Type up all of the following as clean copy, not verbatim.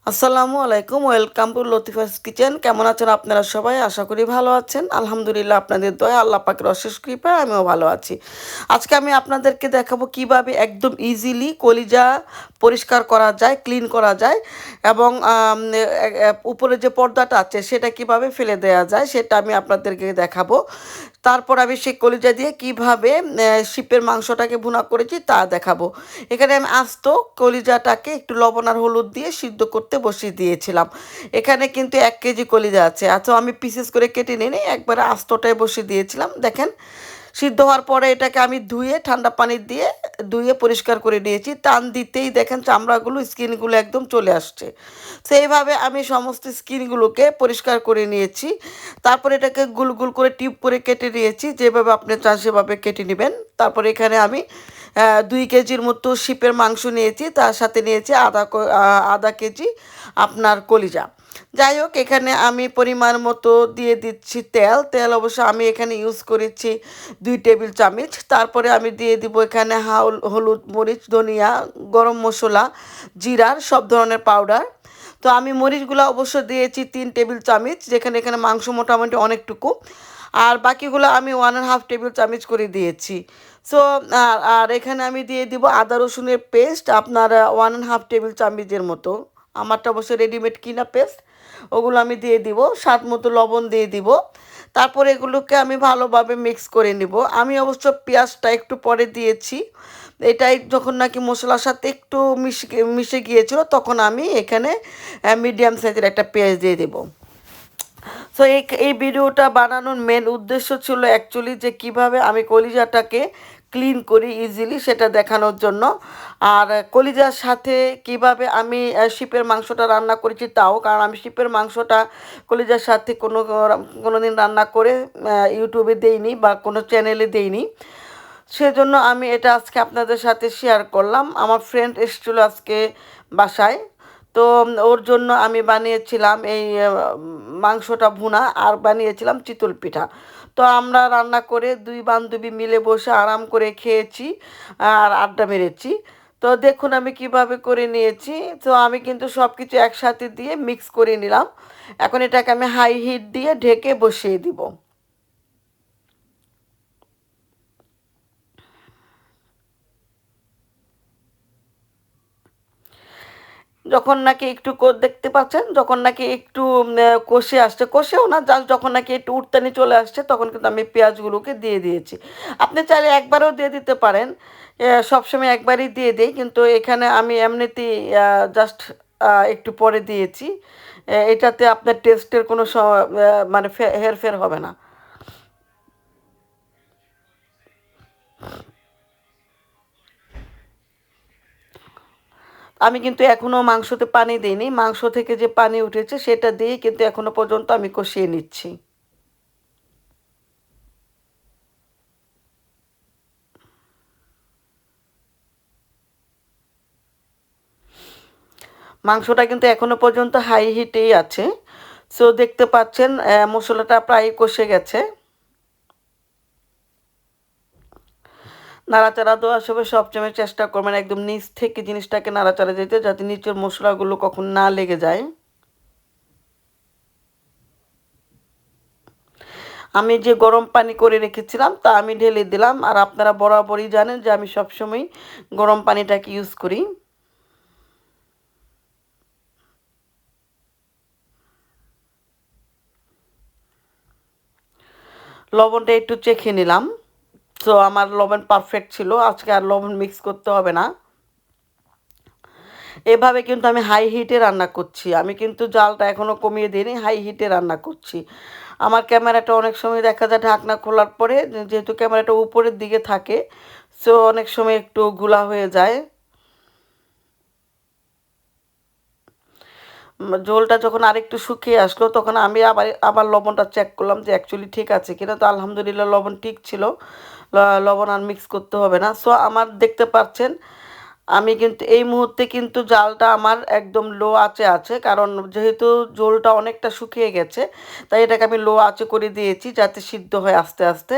আসসালামু আলাইকুম, welcome to লতিফাস kitchen. কেমন আছেন আপনারা সবাই? আশা করি ভালো আছেন। আলহামদুলিল্লাহ, আপনাদের দয়া, আল্লাহ পাকের অশেষ কৃপায় আমিও ভালো আছি। আজকে আমি আপনাদেরকে দেখাবো কিভাবে একদম ইজিলি কলিজা পরিষ্কার করা যায়, ক্লিন করা যায়, এবং উপরে যে পর্দাটা আছে সেটা কিভাবে ফেলে দেওয়া যায় সেটা আমি আপনাদেরকে দেখাবো। তারপর আমি সেই কলিজা দিয়ে কিভাবে শিপের মাংসটাকে ভুনা করেছি তা দেখাবো। এখানে আমি আস্ত কলিজাটাকে একটু লবণ আর হলুদ দিয়ে সিদ্ধ করতে বসিয়ে দিয়েছিলাম। এখানে কিন্তু 1 কেজি কলিজা আছে, আচ্ছা আমি পিসেস করে কেটে নিয়ে একবারে আস্তটাই বসিয়ে দিয়েছিলাম। দেখেন, সিদ্ধ হওয়ার পরে এটাকে আমি ধুয়ে ঠান্ডা পানি দিয়ে ধুয়ে পরিষ্কার করে নিয়েছি। টান দিতেই দেখেন চামড়াগুলো, স্কিনগুলো একদম চলে আসছে। সেইভাবে আমি সমস্ত স্কিনগুলোকে পরিষ্কার করে নিয়েছি। তারপরে এটাকে গুল গুল করে টিউব করে কেটে নিয়েছি, যেভাবে আপনি চান সেভাবে কেটে নেবেন। তারপরে এখানে আমি 2 কেজির মতো শিপের মাংস নিয়েছি, তার সাথে নিয়েছি আধা কেজি আপনার কলিজা। যাই হোক, এখানে আমি পরিমাণ মতো দিয়ে দিচ্ছি তেল। তেল অবশ্য আমি এখানে ইউজ করেছি 2 টেবিল চামচ। তারপরে আমি দিয়ে দিব এখানে হলুদ, মরিচ, ধনিয়া, গরম মশলা, জিরার সব ধরনের পাউডার। তো আমি মরিচগুলো অবশ্য দিয়েছি 3 টেবিল চামচ, যেখানে এখানে মাংস মোটামুটি অনেকটুকু। আর বাকিগুলো আমি 1.5 টেবিল চামচ করে দিয়েছি। সো আর আর এখানে আমি দিয়ে দিব আদা রসুনের পেস্ট আপনার 1.5 টেবিল চামচের মতো। আমারটা অবশ্য রেডিমেড কিনা পেস্ট, ওগুলো আমি দিয়ে দিব। স্বাদ মতো লবণ দিয়ে দিব। তারপরে এগুলোকে আমি ভালোভাবে মিক্স করে নিব। আমি অবশ্য পেঁয়াজটা একটু পরে দিয়েছি। এটাই যখন নাকি মশলার সাথে একটু মিশে গিয়েছিল, তখন আমি এখানে মিডিয়াম সাইজের একটা পেঁয়াজ দিয়ে দেবো। সো এই ভিডিওটা বানানোর মেন উদ্দেশ্য ছিল অ্যাকচুয়ালি যে কিভাবে আমি কলিজাটাকে ক্লিন করি ইজিলি, সেটা দেখানোর জন্য। আর কলিজার সাথে কিভাবে আমি শিপের মাংসটা রান্না করেছি তাও, কারণ আমি শিপের মাংসটা কলিজার সাথে কোনো দিন রান্না করে ইউটিউবে দেইনি বা কোনো চ্যানেলে দেইনি। সেজন্য আমি এটা আজকে আপনাদের সাথে শেয়ার করলাম। আমার ফ্রেন্ড এসেছিলো আজকে বাসায়, তো ওর জন্য আমি বানিয়েছিলাম এই মাংসটা ভুনা, আর বানিয়েছিলাম চিতল পিঠা। তো আমরা রান্না করে 2 বান্ধবী মিলে বসে আরাম করে খেয়েছি আর আড্ডা মেরেছি। তো দেখুন আমি কিভাবে করে নিয়েছি। তো আমি কিন্তু সব কিছু একসাথে দিয়ে মিক্স করে নিলাম। এখন এটাকে আমি হাই হিট দিয়ে ঢেকে বসিয়ে দিব। যখন নাকি একটু দেখতে পাচ্ছেন, যখন নাকি একটু কষে আসছে, কষেও না, জাস্ট যখন নাকি একটু উঠতানি চলে আসছে, তখন কিন্তু আমি পেঁয়াজগুলোকে দিয়ে দিয়েছি। আপনি চাইলে একবারও দিয়ে দিতে পারেন, সবসময় একবারই দিয়ে দিই, কিন্তু এখানে আমি এমনিতেই জাস্ট একটু পরে দিয়েছি। এটাতে আপনার টেস্টের কোনো মানে হেরফের হবে না। আমি কিন্তু এখনও মাংসতে পানি দিইনি, মাংস থেকে যে পানি উঠেছে সেটা দিয়েই কিন্তু এখনো পর্যন্ত আমি কষিয়ে নিচ্ছি। মাংসটা কিন্তু এখনো পর্যন্ত হাই হিটেই আছে। সো দেখতে পাচ্ছেন মশলাটা প্রায় কষে গেছে। নাড়াচাড়া দেওয়ার সময় সবসময় চেষ্টা করবেন একদম নিচ থেকে জিনিসটাকে নাড়াচাড়া দিতে, যাতে নিচের মশলাগুলো কখন না লেগে যায়। আমি যে গরম পানি করে রেখেছিলাম তা আমি ঢেলে দিলাম, আর আপনারা বরাবরই জানেন যে আমি সবসময় গরম পানিটাকে ইউজ করি। লবণটা একটু চেখে নিলাম। তো আমার লবণ পারফেক্ট ছিল, আজকে আর লবণ মিক্স করতে হবে না। এভাবে কিন্তু আমি হাই হিটে রান্না করছি, আমি কিন্তু জালটা এখনও কমিয়ে দিইনি, হাই হিটে রান্না করছি। আমার ক্যামেরাটা অনেক সময় দেখা যায় ঢাকনা খোলার পরে, যেহেতু ক্যামেরাটা উপরের দিকে থাকে, সো অনেক সময় একটু ঘোলা হয়ে যায়। ঝোলটা যখন আরেকটু শুকিয়ে আসলো, তখন আমি আবার আবার লবণটা চেক করলাম যে অ্যাকচুয়ালি ঠিক আছে কিনা। তো আলহামদুলিল্লাহ লবণ ঠিক ছিল, লবণ আর মিক্স করতে হবে না। সো আমার দেখতে পাচ্ছেন আমি কিন্তু এই মুহূর্তে কিন্তু জালটা আমার একদম লো আঁচে আছে, কারণ যেহেতু ঝোলটা অনেকটা শুকিয়ে গেছে, তাই এটাকে আমি লো আঁচে করে দিয়েছি যাতে সিদ্ধ হয় আস্তে আস্তে।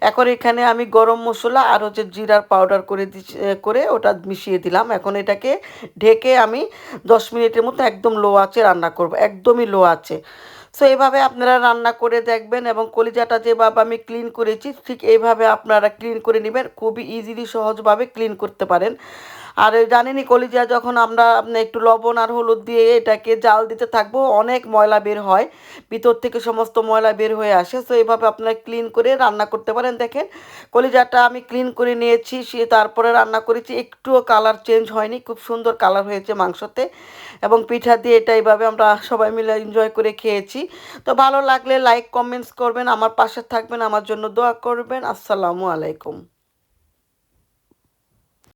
এখন এখানে আমি গরম মশলা আর হচ্ছে জিরার পাউডার করে ওটা মিশিয়ে দিলাম। এখন এটাকে ঢেকে আমি 10 মিনিটের মতো একদম লো আঁচে রান্না করব, একদমই লো আঁচে। সো এভাবে আপনারা রান্না করে দেখবেন, এবং কলিজাটা যেভাবে আমি ক্লিন করেছি ঠিক এইভাবে আপনারা ক্লিন করে নেবেন, খুবই ইজিলি সহজভাবে ক্লিন করতে পারেন। আর জানেনই কলিজা যখন আমরা একটু লবণ আর হলুদ দিয়ে এটাকে জাল দিতে থাকবো, অনেক ময়লা বের হয়, ভিতর থেকে সমস্ত ময়লা বের হয়ে আসে। সো এইভাবে আপনারা ক্লিন করে রান্না করতে পারেন। দেখেন কলিজাটা আমি ক্লিন করে নিয়েছি, সে তারপরে রান্না করেছি, একটুও কালার চেঞ্জ হয়নি, খুব সুন্দর কালার হয়েছে মাংসতে। এবং পিঠা দিয়ে এটা এইভাবে আমরা সবাই মিলে এনজয় করে খেয়েছি। তো ভালো লাগলে লাইক কমেন্টস করবেন, আমার পাশে থাকবেন, আমার জন্য দোয়া করবেন। আসসালামু আলাইকুম।